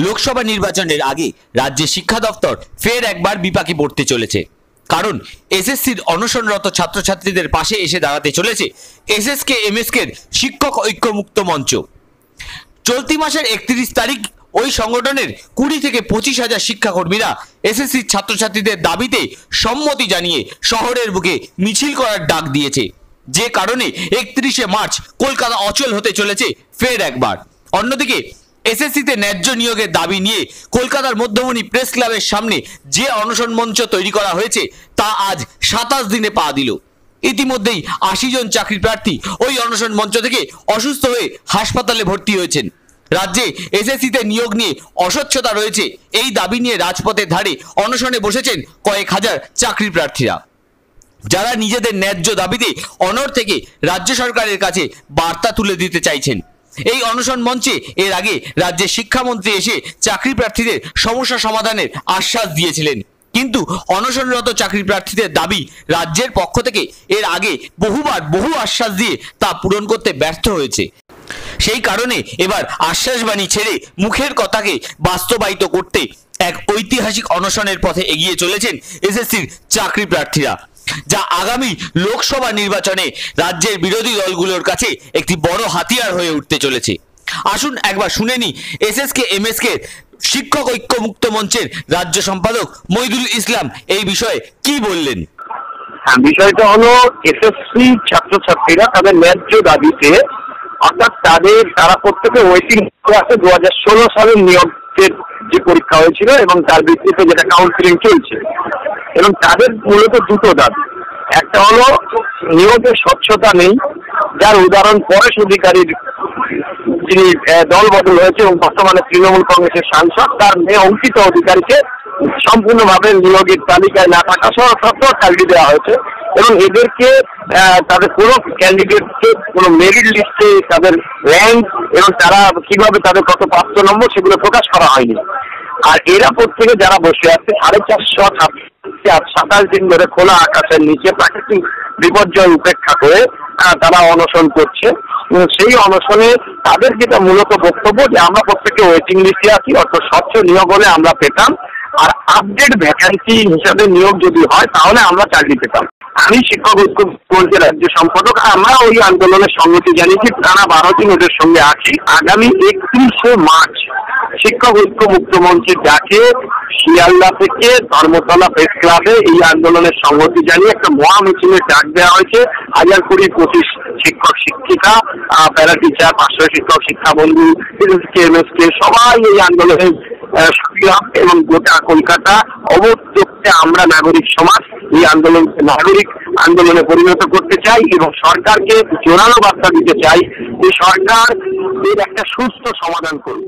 লোকসভা নির্বাচনের আগে রাজ্যের শিক্ষা দপ্তর ফের একবার বিপাকে পড়তে চলেছে। কারণ এসএসসির অনশনরত ছাত্রছাত্রীদের পাশে এসে দাঁড়াতে চলেছে এসএসকে এমএসকে শিক্ষক ঐক্যমুক্ত মঞ্চ। চলতি মাসের 31 তারিখ ওই সংগঠনের 20 থেকে 25,000 শিক্ষাকর্মীরা এসএসসির ছাত্রছাত্রীদের দাবিতে সম্মতি জানিয়ে শহরের বুকে মিছিল করার ডাক দিয়েছে, যে কারণে 31শে মার্চ কলকাতা অচল হতে চলেছে ফের একবার। অন্যদিকে এসএসসিতে ন্যায্য নিয়োগের দাবি নিয়ে কলকাতার মধ্যমণি প্রেস ক্লাবের সামনে যে অনশন মঞ্চ তৈরি করা হয়েছে তা আজ 27 দিনে পা দিল। ইতিমধ্যেই 80 জন চাকরি প্রার্থী ওই অনশন মঞ্চ থেকে অসুস্থ হয়ে হাসপাতালে ভর্তি হয়েছেন। রাজ্যে এসএসসিতে নিয়োগ নিয়ে অস্বচ্ছতা রয়েছে, এই দাবি নিয়ে রাজপথের ধারে অনশনে বসেছেন কয়েক হাজার চাকরি প্রার্থীরা, যারা নিজেদের ন্যায্য দাবিতে অনড় থেকে রাজ্য সরকারের কাছে বার্তা তুলে দিতে চাইছেন। এই অনশন মঞ্চে এর আগে রাজ্যের শিক্ষামন্ত্রী এসে চাকরি প্রার্থীদের সমস্যা সমাধানের আশ্বাস দিয়েছিলেন, কিন্তু অনশনরত চাকরি প্রার্থীদের দাবি রাজ্যের পক্ষ থেকে এর আগে বহু আশ্বাস দিয়ে তা পূরণ করতে ব্যর্থ হয়েছে। সেই কারণে এবার আশ্বাসবাণী ছেড়ে মুখের কথাকে বাস্তবায়িত করতে এক ঐতিহাসিক অনশনের পথে এগিয়ে চলেছেন এসএসসির চাকরি প্রার্থীরা, যা আগামী লোকসভা নির্বাচনে রাজ্যের বিরোধী দলগুলোর কাছে একটি বড় হাতিয়ার হয়ে উঠতে চলেছে। আসুন একবার শুনে নি এসএসকে এমএসকে শিক্ষক ঐক্যমুক্ত মঞ্চের রাজ্য সম্পাদক মইদুল ইসলাম এই বিষয়ে কি বললেন। বিষয়টা হলো এসএসসি ছাত্রছাত্রীরা তাদের ন্যায্য দাবিতে, অর্থাৎ তারা প্রত্যেকে ওয়েটিং আছে 2016 সালের নিয়োগের যে পরীক্ষা হয়েছিল এবং তার ভিত্তিতে যেটা কাউন্সিলিং চলছে, এবং তাদের মূলত দুটো দাবি। একটা হলো নিয়োগের স্বচ্ছতা নেই, যার উদাহরণ পরেশ অধিকারীর, যিনি দল বদল হয়েছে এবং বর্তমানে তৃণমূল কংগ্রেসের সাংসদ, তার মেয়ে অঙ্কিতা অধিকারীকে সম্পূর্ণভাবে নিয়োগের তালিকায় না থাকা সত্ত্বেও চাকরি দেওয়া হয়েছে, এবং এদেরকে তাদের কোনো ক্যান্ডিডেটকে কোনো মেরিট লিস্টে তাদের র্যাঙ্ক এবং তারা কিভাবে তাদের কত প্রাপ্ত নম্বর সেগুলো প্রকাশ করা হয়নি। আর এরা প্রত্যেকে যারা বসে আছে 450 দিন ধরে খোলা আকাশের নিচে প্রাকৃতিক বিপর্যয় উপেক্ষা করে তারা অনশন করছে। সেই অনশনে তাদের যেটা মূলত বক্তব্য যে আমরা প্রত্যেকে ওয়েটিং লিস্টে আছি, অর্থাৎ স্বচ্ছ নিয়োগ হলে আমরা পেতাম, আর আপডেট ভ্যাকান্সি হিসাবে নিয়োগ যদি হয় তাহলে আমরা চাকরি পেতাম। আমি শিক্ষক ঐক্য মঞ্চের রাজ্য সম্পাদক, আমরা ওই আন্দোলনের সংগতি জানিয়েছি, টানা 12 দিন ওদের সঙ্গে আছি। আগামী 31শে মার্চ শিক্ষক ঐক্য মুক্ত মঞ্চের ডাকে শিয়ালদা থেকে ধর্মতলা প্রেস ক্লাবে এই আন্দোলনের সংগতি জানিয়ে একটা মহা মিছিলের ডাক দেওয়া হয়েছে। 1000-25 শিক্ষক শিক্ষিকা, প্যারা টিচার, 500 শিক্ষক শিক্ষা বন্ধু, এমএসকে সবাই এই আন্দোলনে সক্রিয়, এবং গোটা কলকাতা অবশ্যই আমরা নাগরিক সমাজ এই আন্দোলনকে নাগরিক আন্দোলনে পরিণত করতে চাই এবং সরকারকে জোরালো বার্তা দিতে চাই যে সরকার এর একটা সুস্থ সমাধান করুন।